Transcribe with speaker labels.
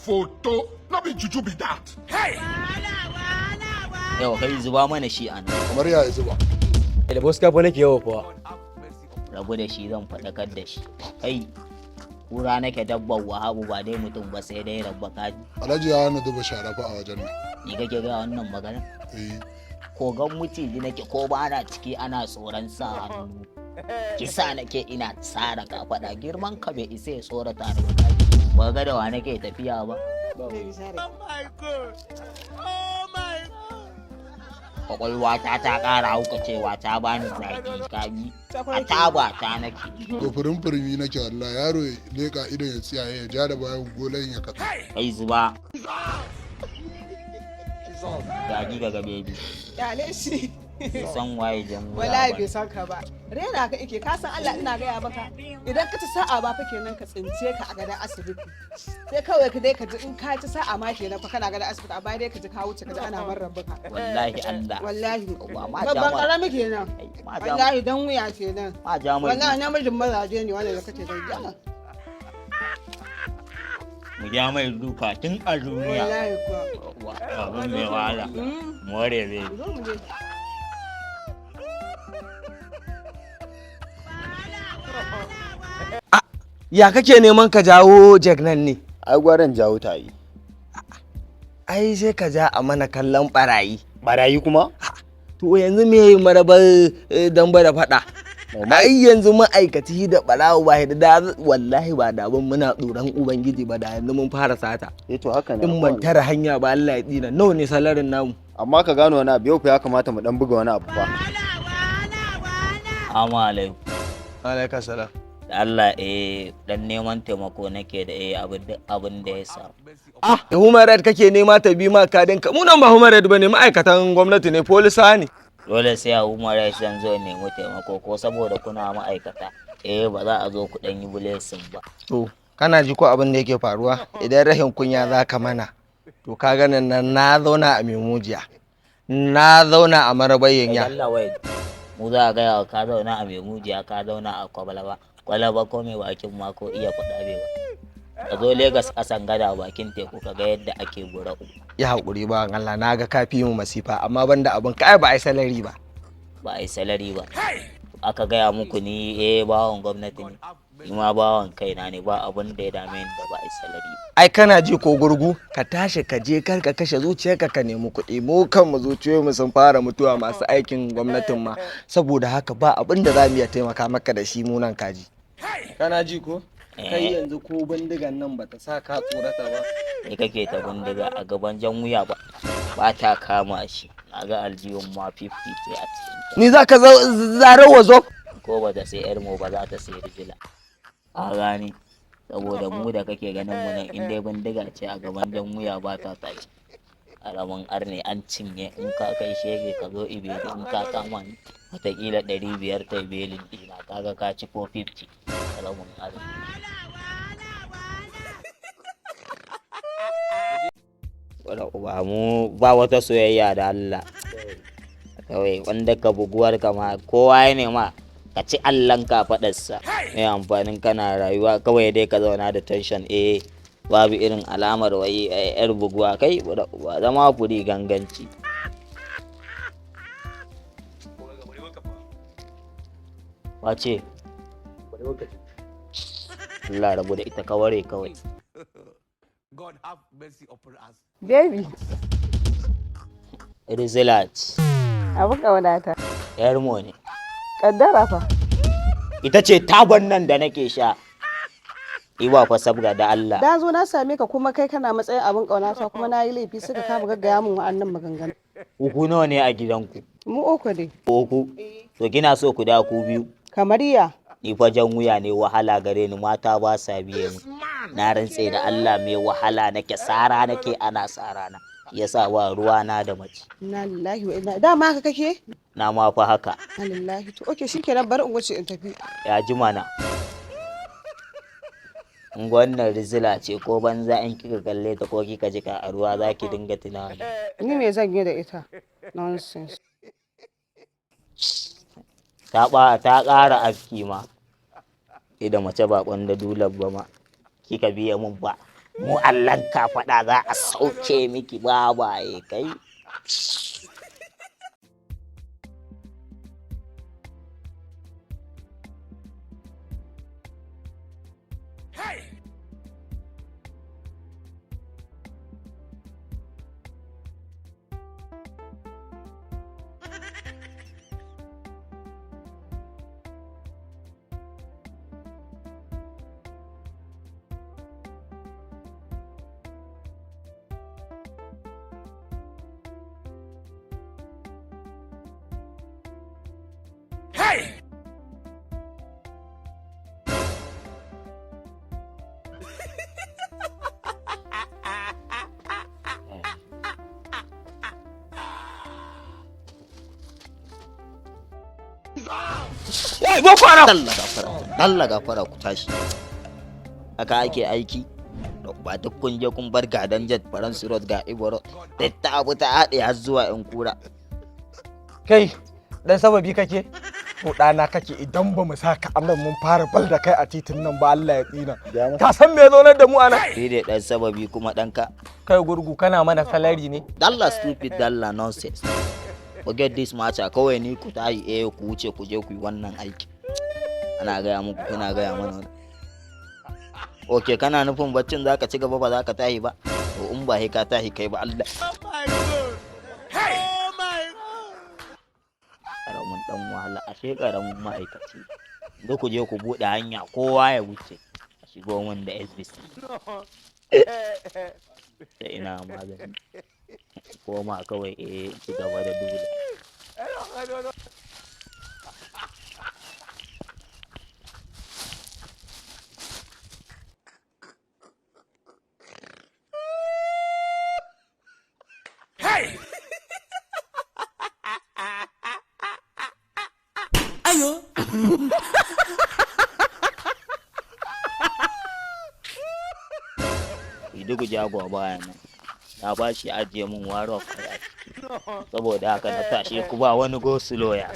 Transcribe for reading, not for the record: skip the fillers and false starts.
Speaker 1: Photo, not be juju be that. Hey!
Speaker 2: Yau kai zuba mana shi a nan.
Speaker 1: Kamar ya zuba.
Speaker 3: Da boska fa nake yawo fa.
Speaker 2: Rabu da shi zan faɗakar da shi. Kai kura nake dabbar wahabu ba dai mutum ba sai dai rabba kaji.
Speaker 1: Alhaji ya hana zuba sharafa a wajen nan.
Speaker 2: Ni kake ga wannan magana? Kogan mutiji nake ko ba na ciki ana tsoron sa hannu. Kisa nake ina tsara ka faɗa girman ka bai isa ya tsorata ni ba. Ba ga da wa nake tafiya ba. Kwakwalwa ta ƙara hauka cewa ta bani zaki kaji a taba ta nake.
Speaker 1: To furin nake wallahi yaro ya leka idon ya tsiyaye ya ja da bayan golan ya katsa.
Speaker 2: Kai zuba. Gaji daga bebi.
Speaker 4: Kyale shi.
Speaker 2: San waye jan
Speaker 4: Wallahi bai san ka ba. Rena ka ike ka san Allah ina gaya maka. Idan ka ci sa'a ba fa kenan ka tsince ka a gadon asibiti. Sai kawai ka dai ka ji in ka ci sa'a ma kenan fa kana gadon asibiti amma dai ka ji ka wuce ka ji ana marrabuka.
Speaker 2: Wallahi Allah.
Speaker 4: Wallahi.
Speaker 2: Ma
Speaker 4: Babban
Speaker 2: jama.
Speaker 4: karami kenan. Wallahi dan wuya kenan.
Speaker 2: Ma jama.
Speaker 4: Wallahi namijin mazaje ne wanda da kace dan jama.
Speaker 2: Mu ja mai duka tun a duniya.
Speaker 4: Wallahi kuwa.
Speaker 2: Abin mai wahala. More bai.
Speaker 4: Zo mu je.
Speaker 3: Ya kake neman ka jawo jag nan ne?
Speaker 5: Ai gwaran jawo ta yi.
Speaker 3: Ai sai ka ja a mana kallon barayi.
Speaker 5: Barayi kuma?
Speaker 3: To yanzu me marabar damba da fada? Ai yanzu ma'aikaci da barawo ba da wallahi ba da ban muna tsoron ubangiji ba da yanzu mun fara sata.
Speaker 5: To haka ne.
Speaker 3: In ban tara hanya ba Allah ya tsina nawa ne salarin namu.
Speaker 5: Amma ka gano wani abu yau fa ya kamata mu dan buga wani abu fa.
Speaker 2: Amma alaikum.
Speaker 3: Alaikum salam.
Speaker 2: Allah dan neman taimako nake da abin da ya samu.
Speaker 3: Human Red kake nema ta bi ma kadin ka. Mu nan ba Human Red bane ma'aikatan gwamnati ne polisa ne.
Speaker 2: Dole sai a Human Red zan zo nemi taimako ko saboda kuna ma'aikata. Ba za a zo ku dan yi bulesin ba.
Speaker 3: To kana ji ko abin da yake faruwa idan rahin kunya za ka mana. To ka ganin nan na zauna a Memujiya. Na zauna a Marabayyan ya.
Speaker 2: Allah wai mu za a gaya ka zauna a Memujiya ka zauna a Kwalaba ko mai bakin ma ko iya faɗa bai ba. Ka zo Legas ƙasan gada bakin teku ka ga yadda ake bura'u.
Speaker 3: Ya haƙuri ba Allah na ga kafi mu masifa amma banda abin kai ba ai salari ba.
Speaker 2: Ba ai salari ba. Aka gaya muku ni bawon gwamnati ne. Ni ma bawon kaina ne ba abin da ya dame ni da ba ai salari ba.
Speaker 3: Ai kana ji ko gurgu ka tashi ka je kar ka kashe zuciyarka ka nemi kuɗi mu kanmu zuciyoyinmu sun fara mutuwa masu aikin gwamnatin ma saboda haka ba abin da za mu iya taimaka maka da shi mu nan kaji. Kana ji ko? Kai yanzu ko bindigan nan bata sa ka tsorata ba.
Speaker 2: Ni kake ta bindiga a gaban jan wuya ba ta kama shi. Na ga aljihun ma 50 sai a cikin.
Speaker 3: Ni za ka zarar wazo?
Speaker 2: Ko ba ta sai yar mu ba za ta sai rijila. A gani saboda mu da kake ganin mu nan in dai bindiga ce a gaban jan wuya ba ta tashi. Alamun arne an cinye in ka kai shege ka zo ibeli in ka kama ni wataƙila 500 ta belin ɗina kaga ka ci 450 alamun arne. Wadda uba mu ba wata soyayya da Allah kawai wanda ka buguwar kama kowa ya nema ka ci Allahn ka faɗarsa mai amfanin kana rayuwa kawai dai ka zauna da tension babu irin alamar wai yar buguwa kai ba zama furi ganganci. Wace? Allah rabu da ita kaware kawai.
Speaker 6: God have mercy upon us.
Speaker 4: Baby.
Speaker 2: Rizilat.
Speaker 4: Abu ka wadata.
Speaker 2: Yar mo ne.
Speaker 4: Kaddara fa.
Speaker 2: Ita ce taban nan da nake sha. Iwa fa sabga da Allah.
Speaker 4: Da zo na same ka kuma kai kana matsayin abin kaunata kuma na yi laifi suka kama gaggaya min wa'annan maganganu.
Speaker 2: Uku nawa ne a gidanku?
Speaker 4: Mu uku dai.
Speaker 2: Uku. To kina so ku da ku biyu?
Speaker 4: Kamar ya.
Speaker 2: Ni fa jan wuya ne wahala gare ni mata ba sa biye ni. Na rantse da Allah mai wahala nake sara nake ana sara na. Yasa ba ruwa na da mace.
Speaker 4: Inna lillahi wa inna dama haka kake?
Speaker 2: Na ma fa haka.
Speaker 4: Inna lillahi to okay shikenan bari in wuce in tafi.
Speaker 2: Ya ji mana. Wannan rizila ce ko banza in kika kalle ta ko kika jika a ruwa zaki dinga tunani.
Speaker 4: Ni me zan yi da ita? Nonsense.
Speaker 2: Ta ƙara afki ma. Idan mace ba kwanda dulab ba ma. Kika biya mun ba. mu allan ka faɗa za a sauke miki babaye kai. Allah gafara ku tashi. Haka ake aiki. Ba duk kun je kun bar gadan jet faransu road ga iboro da ta abu ta haɗe har zuwa yan kura.
Speaker 3: Kai dan sababi kake? To ɗana kake idan ba mu saka annan mun fara bal da kai a titin nan ba Allah ya tsina. Ka san me zonar da mu ana?
Speaker 2: Sai dai dan sababi kuma ɗanka.
Speaker 3: Kai gurgu kana mana salari ne?
Speaker 2: Dalla stupid dalla nonsense. Forget this matter kawai ni ku tayi ku wuce ku je ku yi wannan aiki. Ana gaya muku kuna gaya mana. Ok kana nufin baccin zaka ci gaba ba za ka tahi ba? To in ba ka tahi kai ba Allah. Karamin dan wahala ashe karamin ma'aikaci. Da ku je ku buɗe hanya kowa ya wuce. A shigo min da SBC. Da ina magani. Koma kawai ci gaba da dole. Idugu jagwa baya nan. Na ba shi ajiye mun waro a ciki. Saboda haka na tashi ku ba wani go slow ya